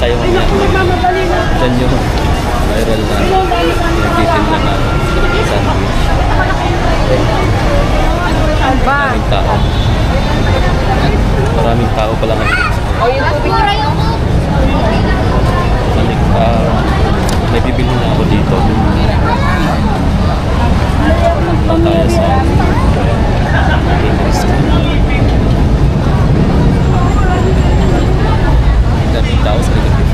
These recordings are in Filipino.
tayo mamaya. Diyan yung viral na nagtitinda na sandwich. Maraming tao. Maraming tao pala ngayon. May bibili na ako dito. Tayo sa daming tao sa likod.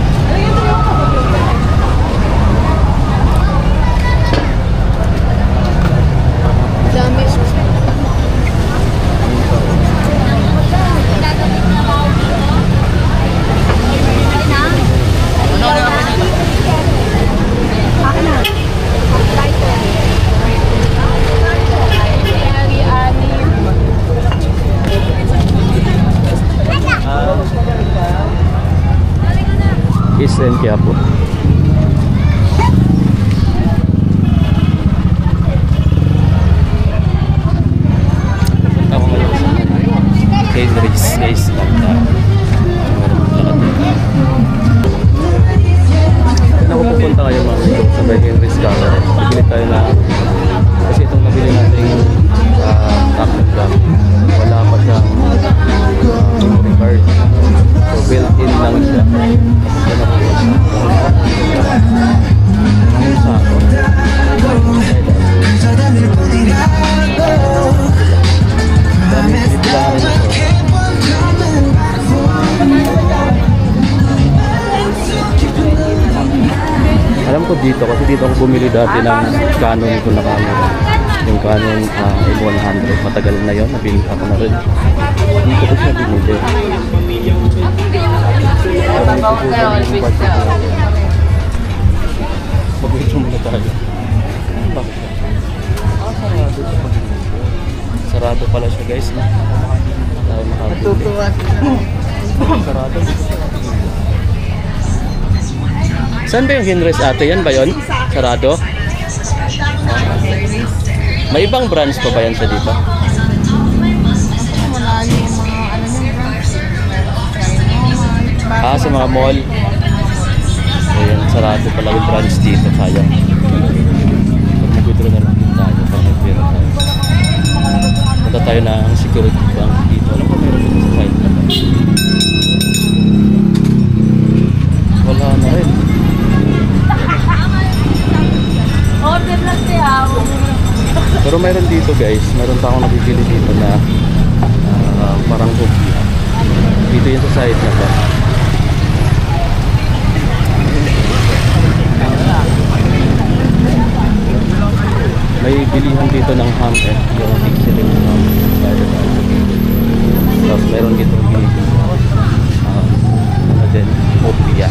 Isen kaya po. Punta ko ngayon sa Henry's guys. Saan ako pupunta kayo mga sa may Henry's Gallery? Bibili tayo na kasi itong nabili natin tackle wala pa siyang memory card. So built-in lang siya. Alam ko dito kasi dito ako bumili dati ng Canon ko na camera. Yung Canon M100. Matagal na yun. Nabili ako na rin. Dito ko siya binili. Mag-video muna tayo. Bakit siya? Sarado siya pag-video. Sarado pala siya guys. Tayo makabili. Sarado. Saan ba yung Henry's ate? Yan ba yun? Sarado? May ibang branch pa ba yan sa dito? Sa mga mall. Ayan, sarado pala yung branch dito. Sayang. Mag-withdraw na lang din tayo. Pag-withdraw tayo. Punta tayo ng security bank dito. Alam ko meron dito sa side na. Wala na rin. Pero mayroon dito guys. Mayroon pa akong nabibili dito na parang hobby. Dito yun sa side na ba. May bilihan dito ng ham yung pixel yung ham. Tapos meron dito ano din, hobby.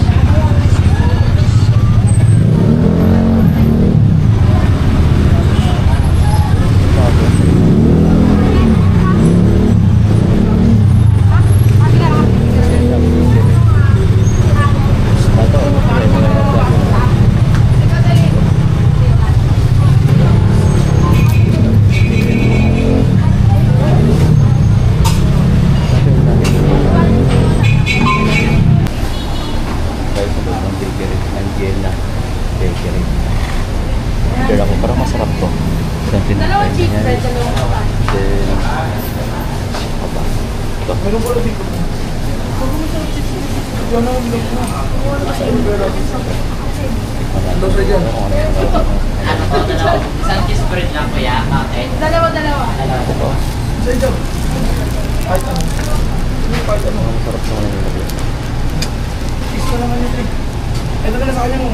Isang kiss bread lang po ya, okay? Dalawa. Masarap sa mga nilagay. Kiss na naman yun. Ito na sa kanya mo.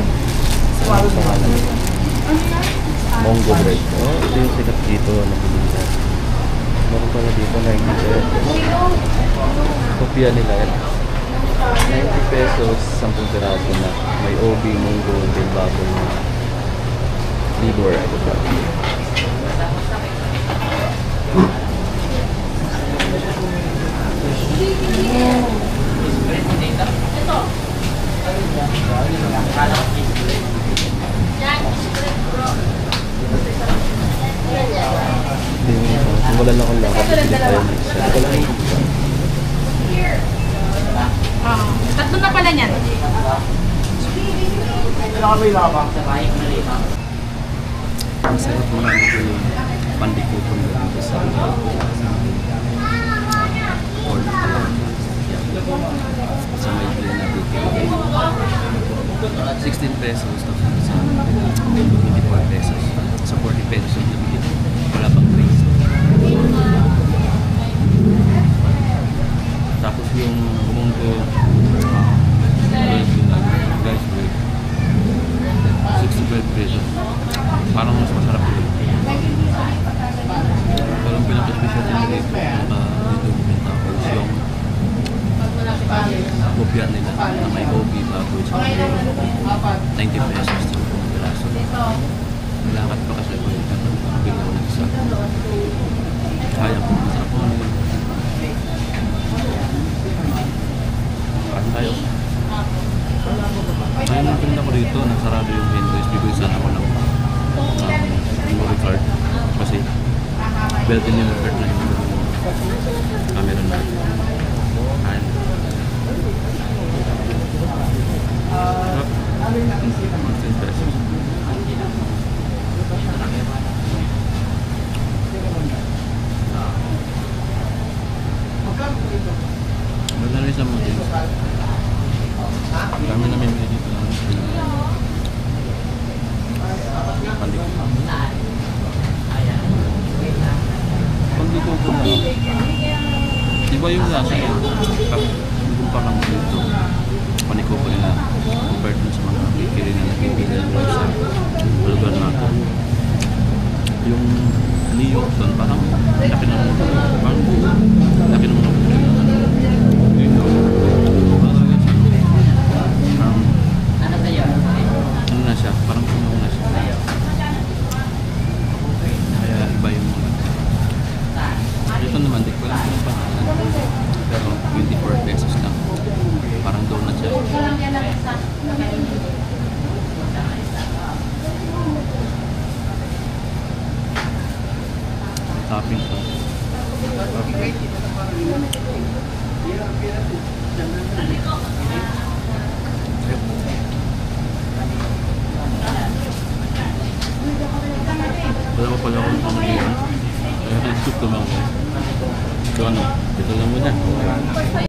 Mongo bread. Oh, ito yung sikat dito na pinili. Meron pala dito 90 pesos. Kopya nila yan. 90 pesos, 10 piraso na. May OB, Mongo, din bago na liver. Wala lang akong lakad. Tatlo na pala niyan. Pinakamay labang. Sa bahay ko na rito. Ang sarap mo na ito yung pandikutong dito sa Ford. Sa may plena dito. 16 pesos tapos sa 24 pesos. Sa 40 pesos yung nabili. Wala pang taste. Tapos yung munggo guys, 65 pesos. Parang mas masarap yun. Pero ang pinaka-special din dito, dito tapos yung kopya nila na may gobi bago sa 90 pesos sa piraso. Nilakad pa kasi ako dito ng bigla ko isa. Kaya po, masarap po nila. Kain tayo. Ngayon na pinunta ko dito, nasarado yung windows. Bigay sana ako ng memory card. Kasi built-in memory card na yung camera na. Kain. Sarap. 10 pesos. Magkano yung sa mga dito? Kami na may dito lang. Pandik. Pandik ko na. Iba yung lasa yun. Kumpara mo dito. Paniko ko nila. Compared dun sa mga kikiri na nagpipili sa lugar natin. Yung niyok doon parang laki ng laki ng mga dito. Ano tayo? Ano na siya? Parang puno na siya. Kaya iba yung mga. Ito naman, di ko lang yung pangalan. Pero 24 pesos lang. Parang donut siya. Topping to. Wala pa pala akong pangilihan. Kaya nag-soup naman ako. So ano, ito lang muna.